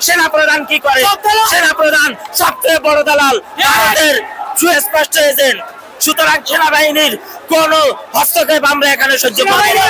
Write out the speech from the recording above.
সেনা প্রধান কি করে? সেনা প্রধান সবচেয়ে বড় দালাল, ভারতের সুস্পষ্ট এজেন্ট। সুতরাং সেনাবাহিনীর কোন হস্তক্ষেপ আমরা এখানে সহ্য করব না।